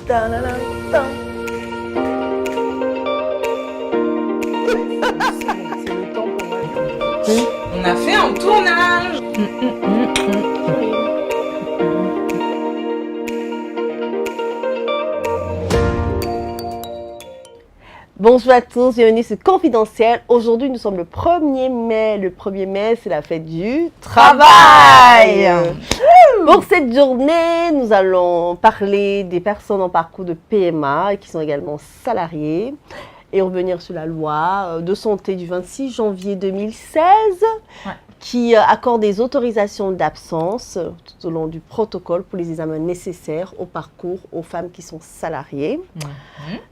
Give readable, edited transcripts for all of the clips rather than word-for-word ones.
le temps pour moi. On a fait un tournage. Bonjour à tous, bienvenue sur Confidentiel. Aujourd'hui, nous sommes le 1er mai. Le 1er mai, c'est la fête du travail. Pour cette journée, nous allons parler des personnes en parcours de PMA et qui sont également salariées et revenir sur la loi de santé du 26 janvier 2016 qui accorde des autorisations d'absence tout au long du protocole pour les examens nécessaires au parcours aux femmes qui sont salariées.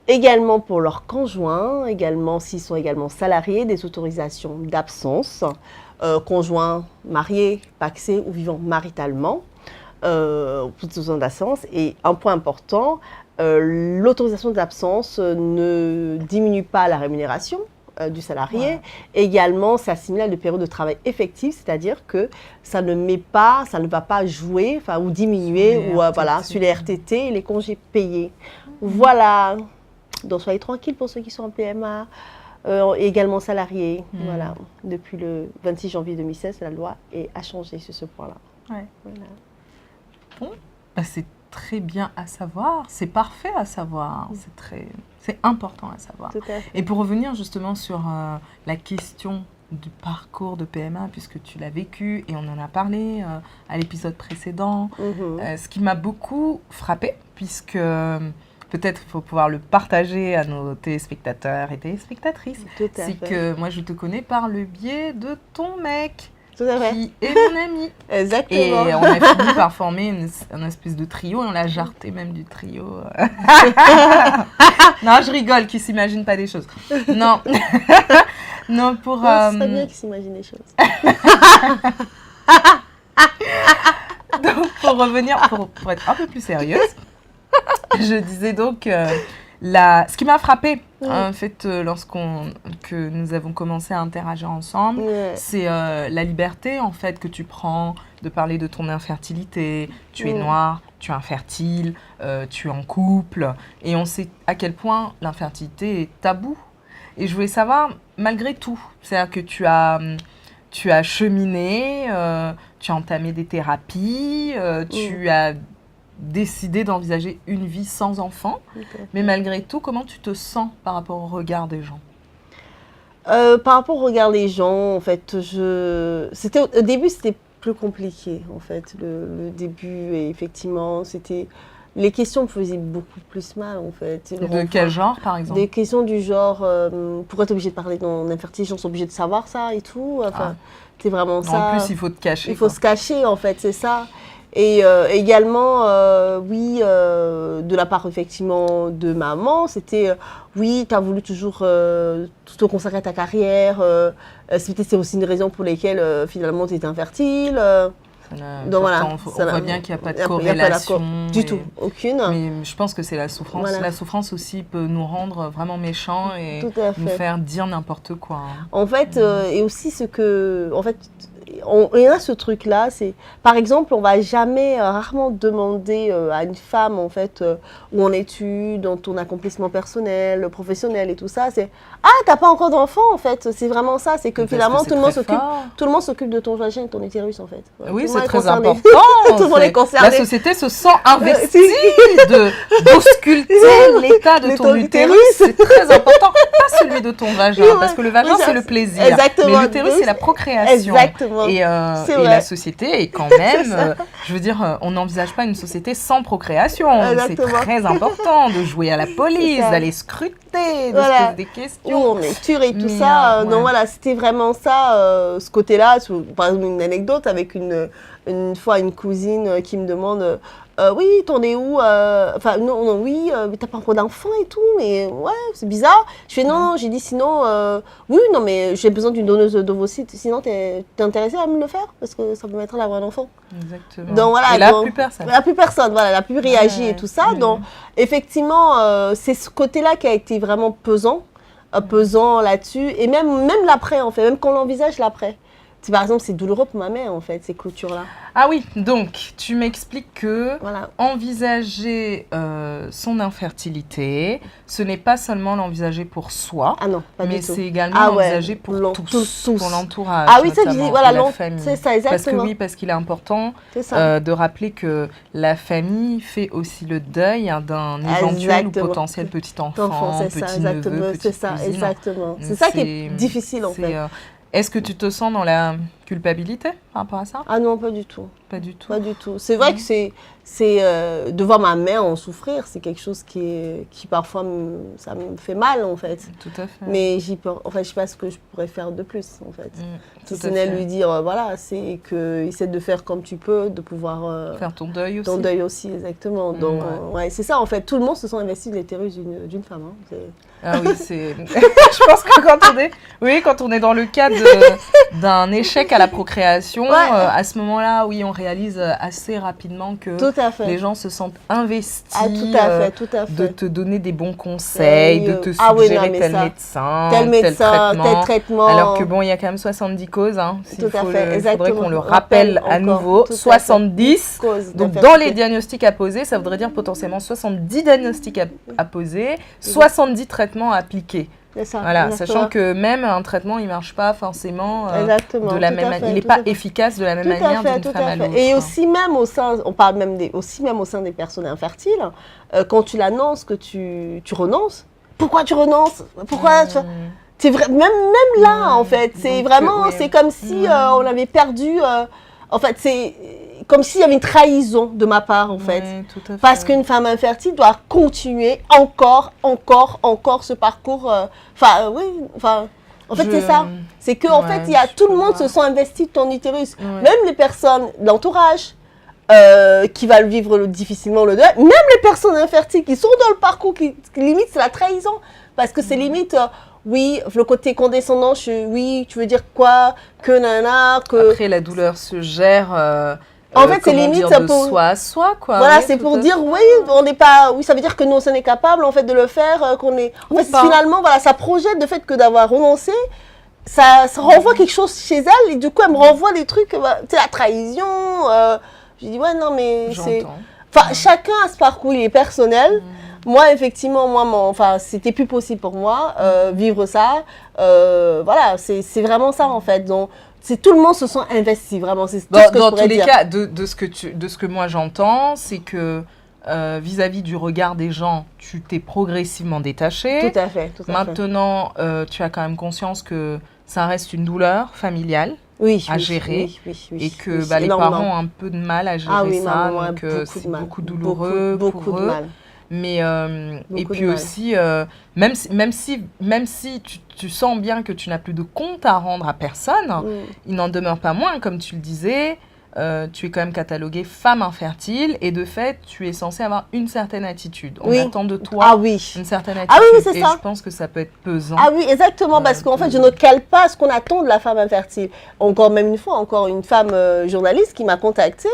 Également pour leurs conjoints, également s'ils sont également salariés, des autorisations d'absence, conjoints mariés, pacsés ou vivant maritalement, pour toutes les d'absence. Et un point important, l'autorisation d'absence ne diminue pas la rémunération du salarié. Également, c'est assimilé à une période de travail effective, c'est-à-dire que ça ne va pas jouer ou diminuer sur les RTT et les congés payés. Voilà. Donc, soyez tranquilles pour ceux qui sont en PMA, également salariés. Voilà. Depuis le 26 janvier 2016, la loi a changé sur ce point-là. Ouais. Voilà. Bon, c'est très bien à savoir, c'est parfait à savoir, c'est important à savoir. Tout à fait. Et pour revenir justement sur la question du parcours de PMA, puisque tu l'as vécu et on en a parlé à l'épisode précédent, ce qui m'a beaucoup frappée, puisque peut-être il faut pouvoir le partager à nos téléspectateurs et téléspectatrices, c'est que moi je te connais par le biais de ton mec. Tout à fait. Qui est mon ami. Exactement. Et on a fini par former une espèce de trio et on l'a jarté même du trio. Non, je rigole, qui s'imagine pas des choses. Non. Non, pour... C'est pas bien qu'il s'imagine des choses. Donc, pour revenir, pour être un peu plus sérieuse, je disais donc... ce qui m'a frappée, en fait, que nous avons commencé à interagir ensemble, c'est la liberté, en fait, que tu prends de parler de ton infertilité. Tu es noire, tu es infertile, tu es en couple. Et on sait à quel point l'infertilité est tabou. Et je voulais savoir, malgré tout, c'est-à-dire que tu as cheminé, tu as entamé des thérapies, tu as décidé d'envisager une vie sans enfant, mais malgré tout, comment tu te sens par rapport au regard des gens ? Par rapport au regard des gens, en fait, au début, c'était plus compliqué, en fait, le début, et effectivement, les questions me faisaient beaucoup plus mal, en fait. De quel genre, par exemple ? Des questions du genre, pourquoi tu es obligé de parler de ton infertilité, les gens sont obligés de savoir ça et tout, c'est vraiment ça. En plus, il faut te cacher. Il faut se cacher, en fait, c'est ça. Et également, de la part effectivement de maman, c'était tu as voulu toujours te consacrer à ta carrière. C'est aussi une raison pour laquelle finalement tu étais infertile. Donc voilà, on voit bien qu'il n'y a pas de corrélation. Du tout, aucune. Mais je pense que c'est la souffrance. Voilà. La souffrance aussi peut nous rendre vraiment méchants et nous faire dire n'importe quoi. En fait, et aussi il y a ce truc-là, c'est par exemple, on va rarement demander à une femme en fait où en es-tu dans ton accomplissement personnel, professionnel et tout ça. C'est t'as pas encore d'enfant en fait. C'est vraiment ça. C'est que finalement tout le monde s'occupe de ton vagin et de ton utérus en fait. Oui, c'est très important. Tout le monde est concerné. La société se sent investie d'ausculter l'état de ton utérus. C'est très important, pas celui de ton vagin, parce que le vagin c'est le plaisir. Exactement. Mais l'utérus c'est la procréation. Exactement. Et la société est quand même, je veux dire, on n'envisage pas une société sans procréation. C'est très important de jouer à la police, d'aller scruter, de se poser des questions. On lecture et tout ça. Donc voilà, c'était vraiment ça, ce côté-là. Par exemple, une anecdote avec une fois une cousine qui me demande oui, t'en es où mais t'as pas encore d'enfant et tout, mais ouais, c'est bizarre. Je fais non, j'ai dit sinon, oui, non, mais j'ai besoin d'une donneuse d'ovocytes, sinon t'es intéressée à me le faire, parce que ça me permettra d'avoir un enfant. Exactement. Donc voilà. Et là, plus personne. Plus personne, voilà, elle a plus réagi et tout ça. Donc effectivement, c'est ce côté-là qui a été vraiment pesant là-dessus, et même l'après, en fait, même quand on l'envisage l'après. par exemple, c'est douloureux pour ma mère, en fait, ces clôtures-là. Ah oui, donc tu m'expliques que Voilà. envisager son infertilité, ce n'est pas seulement l'envisager pour soi, Ah non, pas mais du tout. c'est également Ah ouais, l'envisager pour tous, pour l'entourage. Ah oui, ça, je dis, notamment, voilà, et la famille. c'est ça, exactement. Parce qu'il est important C'est ça. de rappeler que la famille fait aussi le deuil d'un éventuel ou potentiel petit enfant, c'est ça, petit exactement. neveu, C'est petite ça, cousine. exactement. C'est ça qui est difficile, en fait. Est-ce que tu te sens dans la culpabilité par rapport à ça? Ah non, pas du tout. Pas du tout. Pas du tout. C'est vrai que c'est de voir ma mère en souffrir, c'est quelque chose qui parfois ça me fait mal, en fait. Tout à fait. Mais en fait, je sais pas ce que je pourrais faire de plus, en fait. Si ce n'est lui dire, voilà, c'est que essaie de faire comme tu peux, de pouvoir faire ton deuil aussi. Ton deuil aussi, exactement. Donc, ouais, c'est ça, en fait. Tout le monde se sent investi de l'utérus d'une femme. Hein. Ah oui, c'est. Je pense que quand on est dans le cadre d'un échec à la procréation, à ce moment-là, oui, on réalise assez rapidement que les gens se sentent investis tout à fait. de te donner des bons conseils, de te suggérer tel médecin, tel traitement. Alors que bon, il y a quand même 70 causes. Hein, il faudrait qu'on le rappelle à nouveau. 70. Donc dans les diagnostics à poser, ça voudrait dire potentiellement 70 diagnostics à poser, 70 traitements à appliquer. Ça, voilà, sachant que même un traitement, il ne marche pas forcément de la même manière. Il n'est pas efficace de la même manière d'une femme à l'autre. Et aussi même on parle même aussi même au sein des personnes infertiles, quand tu l'annonces que tu renonces, pourquoi tu renonces? Pourquoi c'est vrai, même là en fait, c'est vraiment, c'est comme si on avait perdu. En fait, c'est comme s'il y avait une trahison de ma part, en fait. Tout à fait. Parce qu'une femme infertile doit continuer encore ce parcours. En fait, c'est ça. C'est qu'en fait, tout le monde se sent investi de ton utérus. Même les personnes, l'entourage, qui va vivre difficilement le deuil. Même les personnes infertiles qui sont dans le parcours, qui limite, c'est la trahison. Parce que c'est limite... oui, le côté condescendant, oui, tu veux dire quoi? Que nana, que... Après, la douleur se gère... en fait, c'est limite de soi à soi, quoi. Voilà, oui, c'est pour dire, oui, on n'est pas... Oui, ça veut dire que nous, on est capable, en fait, de le faire, qu'on est... En fait, finalement, voilà, ça projette le fait que d'avoir renoncé, ça renvoie quelque chose chez elle, et du coup, elle me renvoie des trucs, tu sais, la trahison, je dis, ouais, non, mais c'est... Enfin, chacun a ce parcours, il est personnel. Moi, effectivement, c'était plus possible pour moi, vivre ça. Voilà, c'est vraiment ça, en fait. Donc, tout le monde se sent investi, vraiment. C'est tout ce que je pourrais dire. Dans tous les cas, de ce que moi j'entends, c'est que vis-à-vis du regard des gens, tu t'es progressivement détaché. Tout à fait. Maintenant, tu as quand même conscience que ça reste une douleur familiale. À gérer et que les parents ont un peu de mal à gérer ça, donc c'est beaucoup douloureux pour eux. Mais et puis aussi, même si tu sens bien que tu n'as plus de compte à rendre à personne, il n'en demeure pas moins, comme tu le disais, tu es quand même cataloguée femme infertile et de fait, tu es censée avoir une certaine attitude. On attend de toi une certaine attitude. Ah oui, c'est ça. Et je pense que ça peut être pesant. Ah oui, exactement, parce qu'en fait, je ne cale pas ce qu'on attend de la femme infertile. Encore une femme journaliste qui m'a contactée,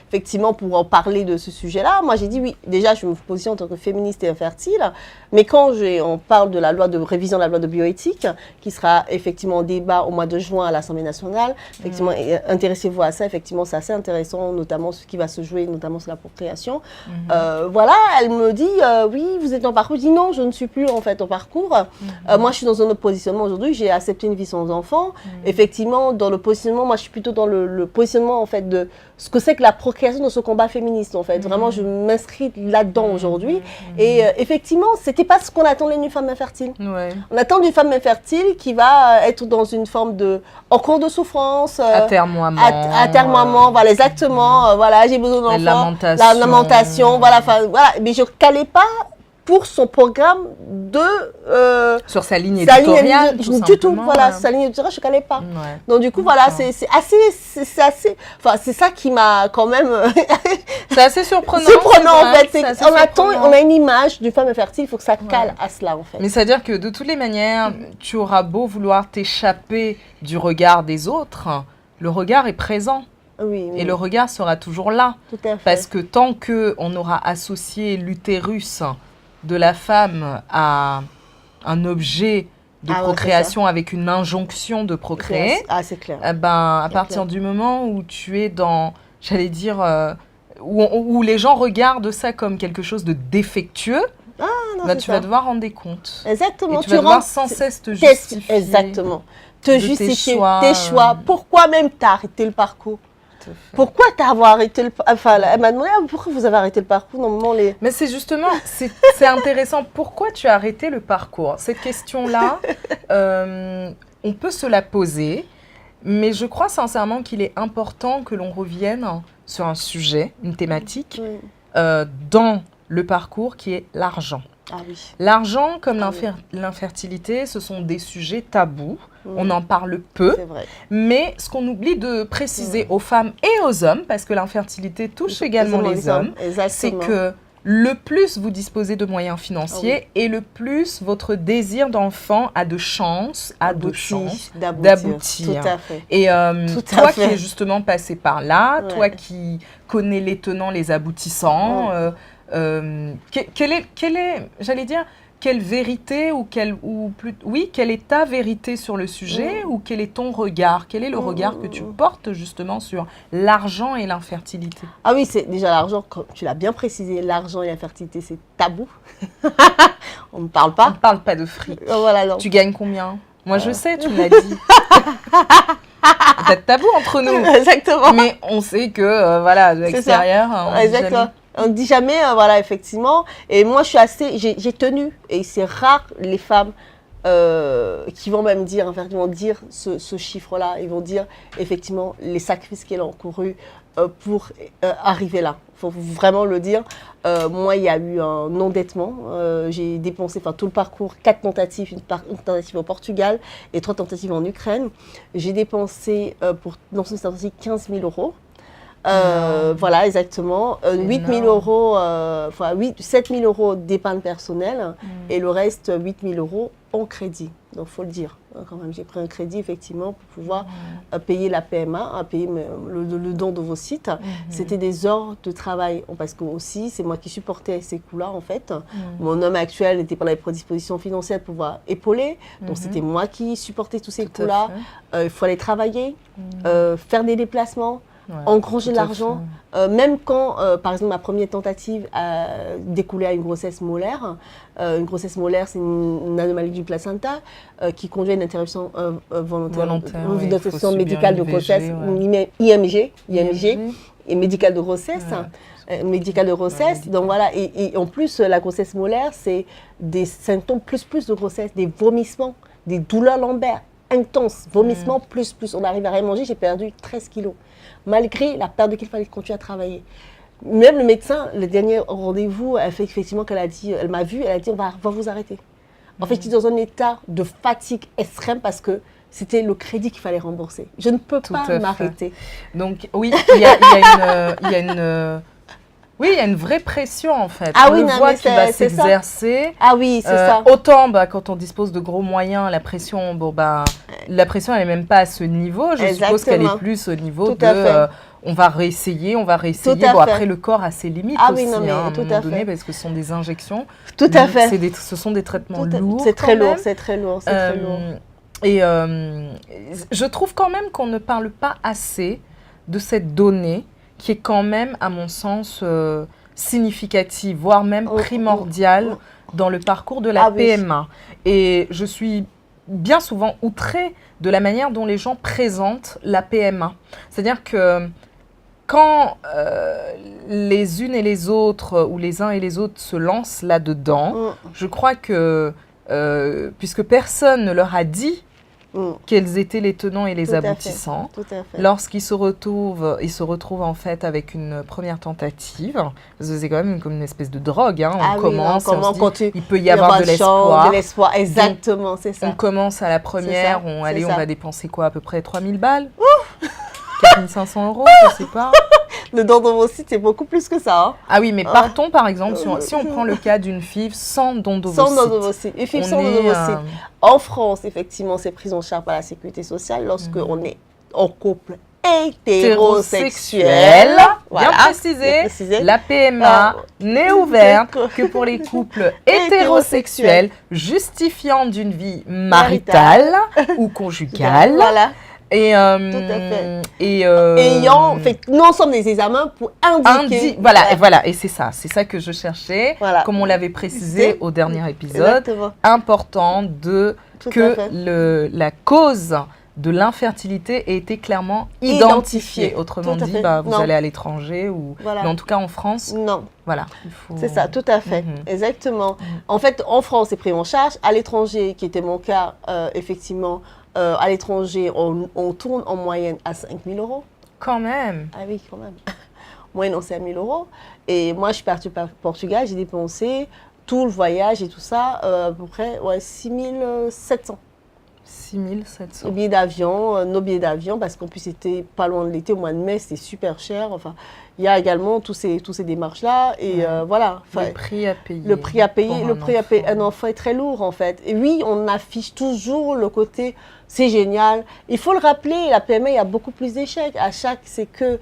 effectivement, pour en parler de ce sujet-là. Moi, j'ai dit oui, déjà, je me positionne en tant que féministe et infertile, mais quand on parle de la loi de révision de la loi de bioéthique, qui sera effectivement en débat au mois de juin à l'Assemblée nationale, effectivement, intéressez-vous à ça, effectivement, c'est assez intéressant, notamment ce qui va se jouer, notamment sur la procréation. Voilà, elle me dit, oui, vous êtes en parcours. Je dis non, je ne suis plus en fait en parcours. Moi, je suis dans un autre positionnement aujourd'hui. J'ai accepté une vie sans enfant. Effectivement, dans le positionnement, moi, je suis plutôt dans le positionnement en fait de ce que c'est que la procréation dans ce combat féministe. En fait, vraiment, je m'inscris là-dedans aujourd'hui. Et effectivement, c'était pas ce qu'on attendait d'une femme infertile. On attend d'une femme infertile qui va être dans une forme encore de souffrance. Atermoiement, voilà, exactement. Voilà, j'ai besoin d'enfants. La lamentation, voilà. Mais je ne calais pas pour son programme sur sa ligne éditoriale, du tout, voilà, sa ligne éditoriale, je ne calais pas. Donc du coup, voilà, c'est assez, enfin, c'est ça qui m'a quand même... c'est assez surprenant. En fait. On a une image d'une femme infertile, il faut que ça cale à cela, en fait. Mais c'est-à-dire que de toutes les manières, tu auras beau vouloir t'échapper du regard des autres, le regard est présent. Et le regard sera toujours là. Tout à fait. Parce que tant qu'on aura associé l'utérus de la femme à un objet de procréation avec une injonction de procréer. Ah, c'est clair. À partir du moment où tu es dans, j'allais dire, où les gens regardent ça comme quelque chose de défectueux, tu vas devoir rendre des comptes. Exactement. Et tu vas devoir sans cesse te justifier. Exactement. Te justifier tes choix. Pourquoi même tu as arrêté le parcours? Pourquoi t'avoir arrêté le parcours? Enfin, elle m'a demandé pourquoi vous avez arrêté le parcours. Normalement, Mais c'est justement, c'est intéressant. Pourquoi tu as arrêté le parcours? Cette question-là, on peut se la poser, mais je crois sincèrement qu'il est important que l'on revienne sur un sujet, une thématique, dans le parcours qui est l'argent. Ah oui. L'argent, comme l'infertilité, ce sont des sujets tabous. On en parle peu. C'est vrai. Mais ce qu'on oublie de préciser aux femmes et aux hommes, parce que l'infertilité touche également les hommes, c'est que le plus vous disposez de moyens financiers et le plus votre désir d'enfant a de chances, d'aboutir. Tout à fait. Et toi qui es justement passé par là, toi qui connais les tenants, les aboutissants, quelle est, j'allais dire, quelle vérité quelle est ta vérité sur le sujet ou quel est ton regard? Quel est le regard que tu portes justement sur l'argent et l'infertilité? Ah oui, c'est déjà l'argent, comme tu l'as bien précisé, l'argent et l'infertilité, c'est tabou. On ne parle pas. On ne parle pas de fric. Voilà, non. Tu gagnes combien? Moi, je sais, tu me l'as dit. C'est tabou entre nous. Exactement. Mais on sait que, de l'extérieur, exactement. On ne dit jamais, effectivement. Et moi, j'ai tenu, et c'est rare les femmes qui vont même dire, ce chiffre-là. Ils vont dire, effectivement, les sacrifices qu'elles ont encourus pour arriver là. Il faut vraiment le dire. Moi, il y a eu un endettement. J'ai dépensé tout le parcours, 4 tentatives, une tentative au Portugal et 3 tentatives en Ukraine. J'ai dépensé dans cette tentative 15 000 euros. Voilà, exactement. 8 000 euros, 7 000 euros d'épargne personnelle et le reste, 8 000 euros en crédit. Donc, il faut le dire. Quand même, j'ai pris un crédit, effectivement, pour pouvoir payer la PMA, payer le don de vos sites. C'était des heures de travail. Parce que aussi, c'est moi qui supportais ces coûts-là, en fait. Mon homme actuel n'était pas dans les prédispositions financières pour pouvoir épauler. Donc, c'était moi qui supportais tous ces coûts-là. Il fallait travailler, faire des déplacements. Engranger de l'argent, même quand, par exemple, ma première tentative a découlé à une grossesse molaire. Une grossesse molaire, c'est une anomalie du placenta qui conduit à une interruption volontaire, une interruption médicale de grossesse, IMG, et médicale de grossesse. Médicale de grossesse, donc voilà, et en plus, la grossesse molaire, c'est des symptômes plus de grossesse, des vomissements, des douleurs lombaires intenses, vomissements plus. On arrive à rien manger, j'ai perdu 13 kilos. Malgré la perte de qu'il fallait continuer à travailler. Même le médecin, le dernier rendez-vous, elle m'a vue, elle a dit on va vous arrêter. En fait, j'étais dans un état de fatigue extrême parce que c'était le crédit qu'il fallait rembourser. Je ne peux pas m'arrêter. Donc oui, il y a une vraie pression en fait. On voit qu'il va s'exercer. Ah oui, c'est ça. Autant quand on dispose de gros moyens, la pression, elle n'est même pas à ce niveau. Je suppose qu'elle est plus au niveau on va réessayer. Après, le corps a ses limites aussi, à un moment donné, parce que ce sont des injections. Tout à fait. Ce sont des traitements lourds. C'est très lourd, c'est très lourd. Et je trouve quand même qu'on ne parle pas assez de cette donnée qui est quand même, à mon sens, significative, voire même primordiale dans le parcours de la PMA. Et je suis bien souvent outrée de la manière dont les gens présentent la PMA. C'est-à-dire que quand les unes et les autres, ou les uns et les autres se lancent là-dedans, je crois que, puisque personne ne leur a dit quels étaient les tenants et les aboutissants. Lorsqu'ils se retrouvent en fait avec une première tentative, parce que c'est quand même comme une espèce de drogue. On commence, on se dit, il peut y avoir de l'espoir. Exactement, c'est ça. On commence à la première, on va dépenser quoi, à peu près 3 000 balles 4 500 €, je sais pas. Le don d'ovocytes, c'est beaucoup plus que ça. Ah oui, mais partons par exemple, si on prend le cas d'une FIV sans don d'ovocytes. Sans don d'ovocytes. Une FIV sans don d'ovocytes. En France, effectivement, c'est pris en charge par la sécurité sociale lorsqu'on est en couple hétérosexuels. Bien précisé. La PMA n'est ouverte que pour les couples hétérosexuels justifiant d'une vie maritale ou conjugale. Voilà. Et, tout à fait. Ayant fait l'ensemble des examens pour indiquer. Voilà, et c'est ça que je cherchais, comme on l'avait précisé au dernier épisode. Exactement. Important que la cause de l'infertilité ait été clairement identifiée. Autrement dit, vous allez à l'étranger ou, mais en tout cas en France. Non. Voilà. C'est ça, tout à fait. Exactement. En fait, en France, c'est pris en charge. À l'étranger, qui était mon cas, effectivement. À l'étranger, on tourne en moyenne à 5 000 euros. Quand même. Ah oui, quand même. En moyenne, on 5 000 euros. Et moi, je suis partie au Portugal, j'ai dépensé tout le voyage et tout ça, à peu près 6 700. 6 700. Les billets d'avion, nos billets d'avion, parce qu'en plus, c'était pas loin de l'été, au mois de mai, c'était super cher. Enfin, il y a également tous ces démarches-là. Et voilà. Le prix à payer. Le prix à payer un enfant est très lourd, en fait. Et oui, on affiche toujours le côté, c'est génial. Il faut le rappeler, la PMA, il y a beaucoup plus d'échecs. À chaque, c'est que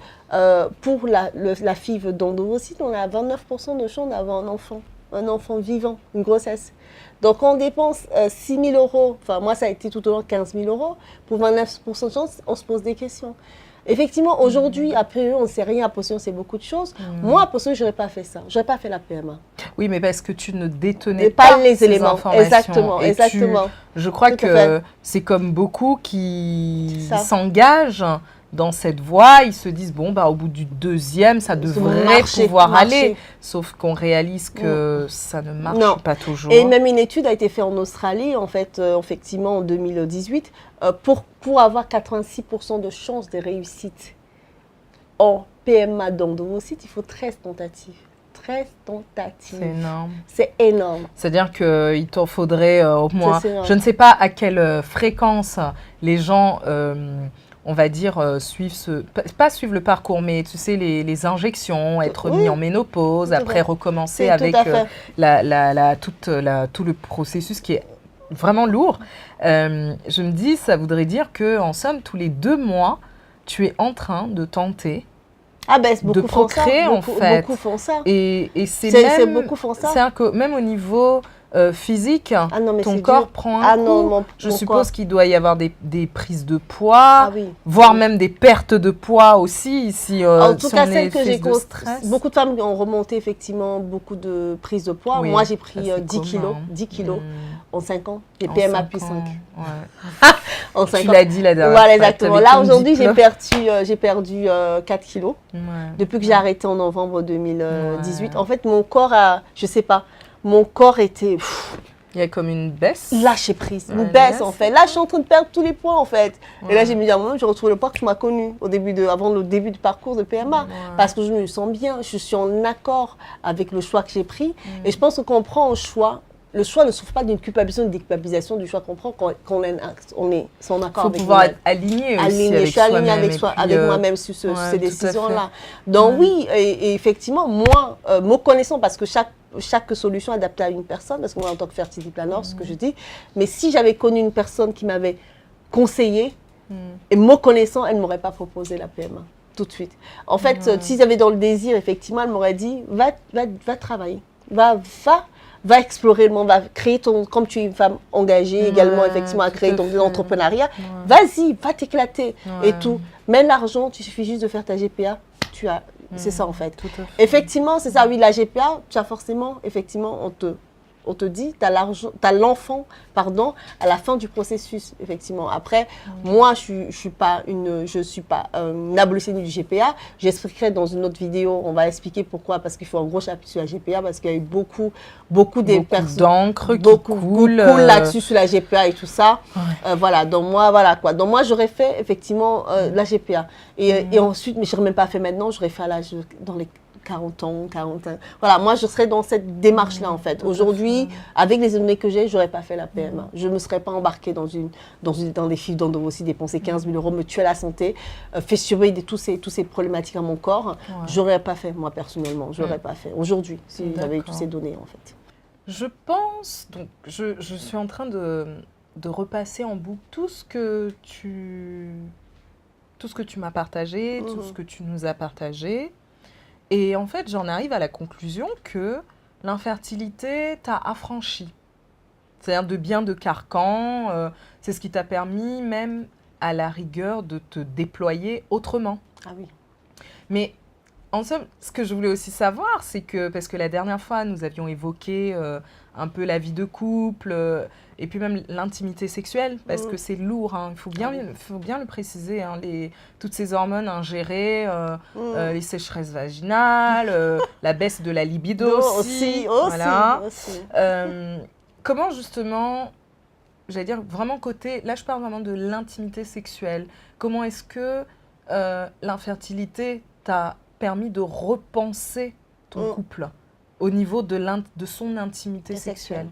pour la FIV d'endométriose, on a 29% de chance d'avoir un enfant vivant, une grossesse. Donc, quand on dépense 6 000 euros, enfin, moi, ça a été tout au long 15 000 euros, pour 29% de chance, on se pose des questions. Effectivement, aujourd'hui, après on ne sait rien, à Potion, c'est beaucoup de choses. Moi, à Potion, je n'aurais pas fait ça. Je n'aurais pas fait la PMA. Oui, mais parce que tu ne détenais pas les éléments. Exactement. Je crois que c'est comme beaucoup qui s'engagent dans cette voie, ils se disent, bon, au bout du deuxième, ça devrait pouvoir aller. Sauf qu'on réalise que ça ne marche pas toujours. Et même une étude a été faite en Australie, en fait, effectivement, en 2018, pour avoir 86% de chances de réussite en PMA d'endométriose, il faut 13 tentatives. 13 tentatives. C'est énorme. C'est énorme. C'est-à-dire qu'il t'en faudrait au moins, je ne sais pas à quelle fréquence les gens... on va dire, pas suivre le parcours, mais tu sais, les injections, être mis en ménopause, après recommencer avec tout le processus qui est vraiment lourd. Je me dis, ça voudrait dire qu'en somme, tous les 2 mois, tu es en train de tenter de procréer, en fait. Beaucoup font ça. Et c'est beaucoup font ça. C'est que même au niveau... physique, ton corps prend un coup. Je suppose qu'il doit y avoir des prises de poids, voire même des pertes de poids aussi. En tout cas, celle que j'ai constatée, beaucoup de femmes ont remonté effectivement beaucoup de prises de poids. Moi, j'ai pris 10 kilos en 5 ans. J'ai PMA puis 5. En 5 tu l'as dit la dernière fois. Voilà, exactement. Là, aujourd'hui, j'ai perdu 4 kilos depuis que j'ai arrêté en novembre 2018. En fait, mon corps je sais pas, mon corps était... Il y a comme une baisse. Lâcher prise, une baisse en fait. Là, je suis en train de perdre tous les poids en fait. Et là, j'ai me dit à un moment, je retrouve le poids que tu m'as connu avant le début du parcours de PMA. Parce que je me sens bien, je suis en accord avec le choix que j'ai pris. Et je pense que quand on prend un choix, le choix ne souffre pas d'une culpabilisation, d'une déculpabilisation du choix qu'on prend quand on est en accord avec nous-mêmes. Il faut pouvoir être aligné aussi avec je suis alignée avec moi-même sur ces décisions-là. Donc oui, et effectivement, moi, me connaissant, parce que chaque solution est adaptée à une personne, parce que moi, en tant que fertilité planeur, ce que je dis, mais si j'avais connu une personne qui m'avait conseillé, et me connaissant, elle ne m'aurait pas proposé la PMA tout de suite. En fait, si j'avais dans le désir, effectivement, elle m'aurait dit, va travailler, va explorer le monde, va créer comme tu es une femme engagée également, effectivement, à créer ton entrepreneuriat, vas-y, va t'éclater et tout. Mais l'argent, il suffit juste de faire ta GPA, c'est ça en fait. Effectivement, c'est ça, oui, la GPA, tu as forcément, effectivement, on te dit, tu as l'enfant, à la fin du processus, effectivement. Après, moi, je suis pas une abolitionniste du GPA. J'expliquerai dans une autre vidéo, on va expliquer pourquoi, parce qu'il faut un gros chapitre sur la GPA, parce qu'il y a eu beaucoup d'encre qui coule là-dessus sur la GPA et tout ça. Voilà, donc moi, j'aurais fait, effectivement, la GPA. Et ensuite, mais je n'aurais même pas fait maintenant, j'aurais fait à l'âge dans les 40 ans. Voilà, moi, je serais dans cette démarche-là, en fait. Aujourd'hui, avec les données que j'ai, je n'aurais pas fait la PMA. Je ne me serais pas embarquée dans des fiches d'endométriose, dépenser 15 000 euros, me tuer la santé, fait surveiller tous ces problématiques à mon corps. Je n'aurais pas fait, moi, personnellement. Je n'aurais pas fait. Aujourd'hui, si j'avais eu toutes ces données, en fait. Je pense, donc, je suis en train de repasser en boucle tout ce que tout ce que tu m'as partagé, tout ce que tu nous as partagé. Et en fait, j'en arrive à la conclusion que l'infertilité t'a affranchi. C'est-à-dire de carcan. C'est ce qui t'a permis même à la rigueur de te déployer autrement. Ah oui. Mais en somme, ce que je voulais aussi savoir, c'est que, parce que la dernière fois, nous avions évoqué un peu la vie de couple et puis même l'intimité sexuelle, parce que c'est lourd, hein. Il faut bien le préciser, hein, toutes ces hormones ingérées, les sécheresses vaginales, la baisse de la libido aussi. Voilà. Aussi. Comment justement, j'allais dire vraiment côté, là je parle vraiment de l'intimité sexuelle, comment est-ce que l'infertilité t'a permis de repenser ton couple au niveau de son intimité sexuelle?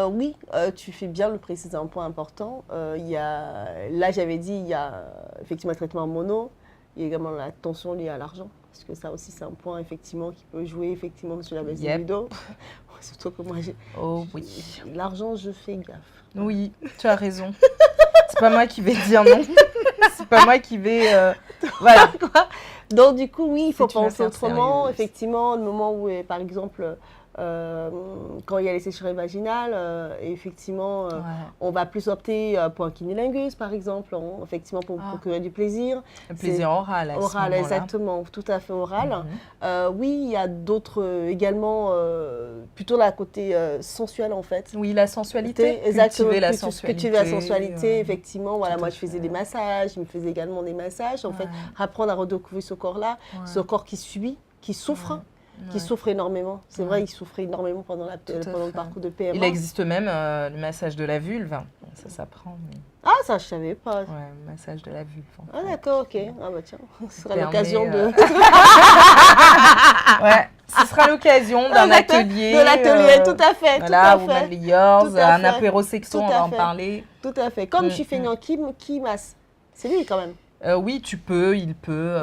Oui, tu fais bien le préciser, un point important. Là, j'avais dit, il y a effectivement un traitement mono, il y a également la tension liée à l'argent, parce que ça aussi, c'est un point effectivement qui peut jouer effectivement sur la baisse de libido. Surtout que moi, oh oui, l'argent, je fais gaffe. Oui, tu as raison. C'est pas moi qui vais dire non. C'est pas moi qui vais... voilà. Donc, du coup, oui, il faut penser autrement. Effectivement, le moment où, par exemple, quand il y a les sécheresses vaginales, effectivement, on va plus opter pour un cunnilingus, par exemple, effectivement, pour procurer du plaisir. Le plaisir oral, à ce moment-là. Exactement, tout à fait oral. Oui, il y a d'autres également, plutôt la côté sensuel, en fait. Oui, la sensualité. Exactement, cultiver la sensualité, effectivement. Voilà, moi, je faisais des massages, je me faisais également des massages. En fait, apprendre à redécouvrir ce corps-là, ce corps qui subit, qui souffre. Qui souffre énormément. C'est vrai, il souffrait énormément pendant le parcours de PMA. Il existe même le massage de la vulve. Ça s'apprend. Mais... Ah, ça, je ne savais pas. Ouais, le massage de la vulve. Ah, d'accord, ok. Ah, bah tiens, ce sera l'occasion de... ouais, ce sera l'occasion d'un atelier. De l'atelier, tout à fait. Voilà, Woman Yours, un apéro sexo, on va en parler. Tout à fait. Comme je suis feignant, qui masse? C'est lui, quand même. Oui, il peut.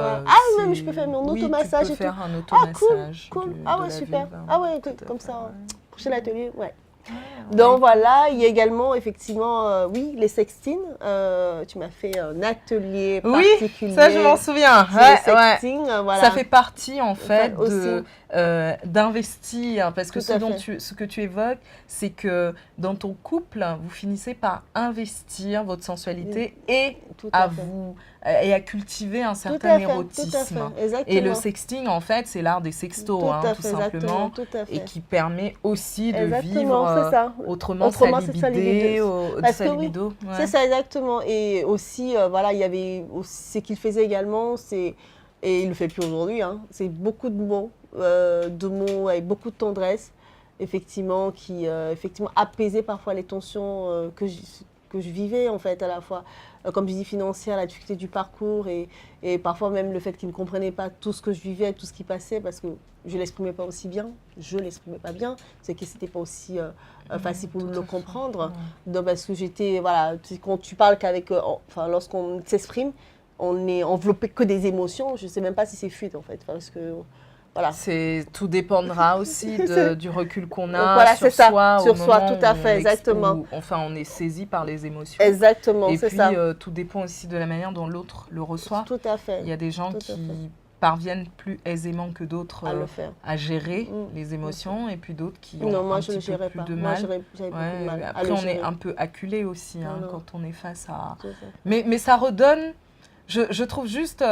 Même je peux faire mon automassage tu peux faire un automassage. Ah, cool. Ah ouais, super. Vulve, ah ouais, comme ça. Prochain atelier, ouais. Donc voilà, il y a également effectivement, les sextines. Tu m'as fait un atelier particulier. Oui, ça je m'en souviens. Voilà. Ça fait partie en fait d'investir, parce que ce que tu évoques, c'est que dans ton couple, vous finissez par investir votre sensualité et à cultiver un certain érotisme. Et le sexting, en fait, c'est l'art des sextos, tout simplement, et qui permet aussi de vivre autrement sa libido. C'est ça, exactement. Et aussi, il y avait ce qu'il faisait également, et il ne le fait plus aujourd'hui, c'est beaucoup de mots avec beaucoup de tendresse, effectivement, qui effectivement apaisaient parfois les tensions que je vivais, en fait, à la fois, comme je dis, financière, la difficulté du parcours et parfois même le fait qu'il ne comprenait pas tout ce que je vivais, tout ce qui passait, parce que je ne l'exprimais pas aussi bien, c'est que ce n'était pas aussi facile pour le comprendre. Donc, parce que j'étais, quand tu parles qu'avec, lorsqu'on s'exprime, on est enveloppé que des émotions, je ne sais même pas si c'est fluide, en fait, parce que... Voilà. Tout dépendra aussi du recul qu'on a sur soi. Sur soi, tout à fait, exactement. On est saisi par les émotions. Exactement, c'est ça. Et puis, tout dépend aussi de la manière dont l'autre le reçoit. Tout à fait. Il y a des gens qui parviennent plus aisément que d'autres à gérer les émotions, et puis d'autres qui ont un petit peu plus de mal. J'avais beaucoup de mal. Après, on est un peu acculé aussi quand on est face à... Mais ça redonne... Je trouve juste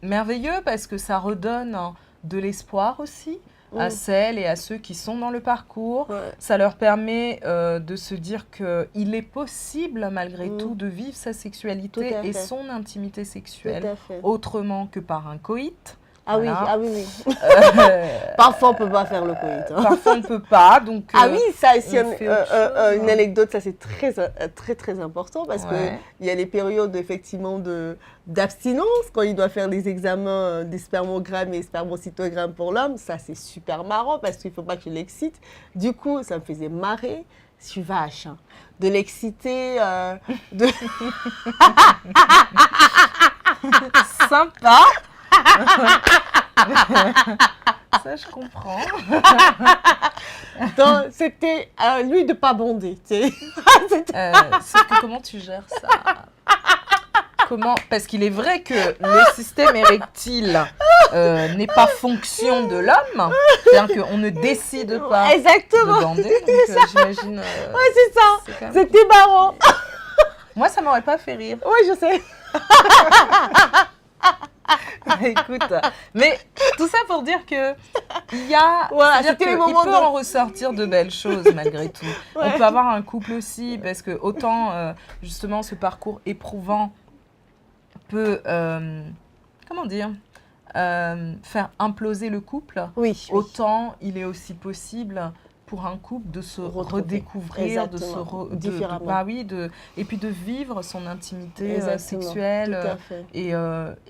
merveilleux, parce que ça redonne... de l'espoir aussi à celles et à ceux qui sont dans le parcours. Ça leur permet de se dire qu'il est possible, malgré tout, de vivre sa sexualité et son intimité sexuelle autrement que par un coït. Ah oui. Parfois, on ne peut pas faire le coït. Parfois, on ne peut pas. Donc, ça, ici, une anecdote, ça c'est très, très, très important, parce qu'il y a les périodes, effectivement, d'abstinence, quand il doit faire des examens des spermogrammes et spermocytogrammes pour l'homme. Ça, c'est super marrant, parce qu'il ne faut pas que je l'excite. Du coup, ça me faisait marrer. Je suis vache, de l'exciter, Sympa. Ça, je comprends. Donc, c'était lui de pas bonder, tu sais. Sauf que comment tu gères ça? comment... Parce qu'il est vrai que le système érectile n'est pas fonction de l'homme. C'est-à-dire qu'on ne décide pas Exactement. de bander. Donc j'imagine... Ouais, c'est ça. c'est quand même- C'était marrant. Moi, ça m'aurait pas fait rire. Oui, je sais. Écoute, mais tout ça pour dire que il y a, Voilà, c'est-à-dire c'était les qu'il moments peut de- en ressortir de belles choses malgré tout. Ouais. On peut avoir un couple aussi parce que autant justement ce parcours éprouvant peut, comment dire, faire imploser le couple, Oui. autant il est aussi possible pour un couple de se Retrouver. redécouvrir, Exactement. de Différemment. bah oui, et puis de vivre son intimité Exactement. sexuelle. Tout à fait.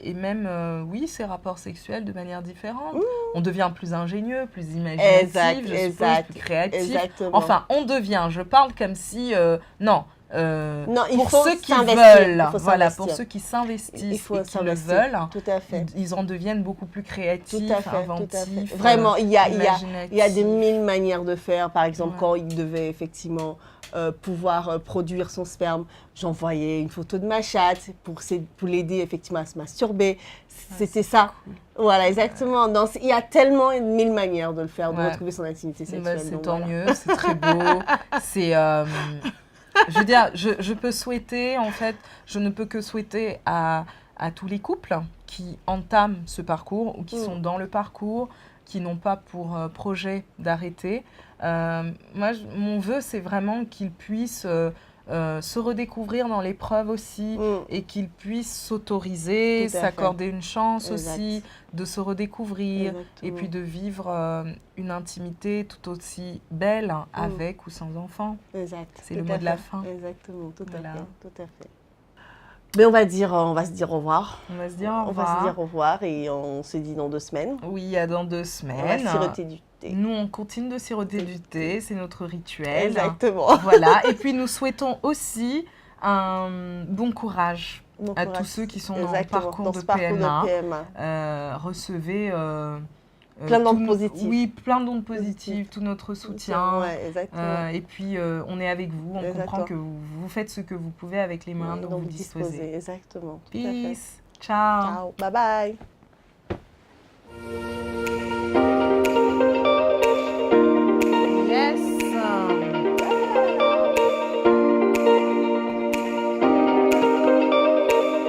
Et même, oui, ces rapports sexuels de manière différente. On devient plus ingénieux, plus imaginatif, Exact, je suppose, exact, plus créatif. exactement. Enfin, on devient, je parle comme si, non. Non, il pour faut ceux qui s'investir, veulent, il faut voilà, s'investir. pour ceux qui s'investissent Il faut et qui le s'investir. veulent, Tout à fait. ils en deviennent beaucoup plus créatifs, Tout à fait, inventifs. tout à fait. Vraiment, il y a des imaginatifs. mille manières de faire. Par exemple, Ouais. quand il devait effectivement pouvoir produire son sperme, j'envoyais une photo de ma chatte pour l'aider effectivement à se masturber. C'était ça. Cool. Voilà, exactement. Donc, il y a tellement mille manières de le faire, de Ouais. retrouver son intimité Bah, sexuelle. c'est donc tant voilà. mieux, c'est très beau. C'est, je veux dire, je peux souhaiter, en fait, je ne peux que souhaiter à tous les couples qui entament ce parcours ou qui sont dans le parcours, qui n'ont pas pour projet d'arrêter. Moi, mon vœu, c'est vraiment qu'ils puissent se redécouvrir dans l'épreuve aussi et qu'ils puissent s'autoriser, Tout à fait. s'accorder une chance Exact. aussi de se redécouvrir et Exactement. puis de vivre une intimité tout aussi belle avec ou sans enfant. Exact. C'est le Tout mot à de la fait. fin. Exactement, tout Voilà. à fait, tout à fait. Mais on va se dire au revoir. On va se dire au On va revoir. se dire au revoir et on se dit dans 2 semaines. Oui, à dans 2 On va semaines. siroter du thé. Nous, on continue de siroter du thé, c'est notre rituel. Exactement. Voilà, et puis nous souhaitons aussi un bon courage Bon à courage. tous ceux qui sont dans le Exactement, parcours dans de ce parcours PMA. de PMA. Recevez Plein d'ondes tout no- positives. Oui, plein d'ondes positives, tout notre soutien. Ouais, exactement. Et puis, on est avec vous, on Exactement. comprend que vous faites ce que vous pouvez avec les moyens dont Donc, vous disposez. Exactement. Tout à fait. Peace, ciao. Ciao. Bye bye. Yes.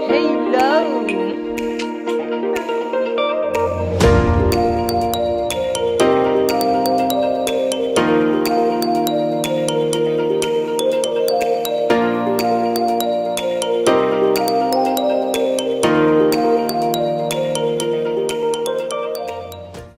Hello.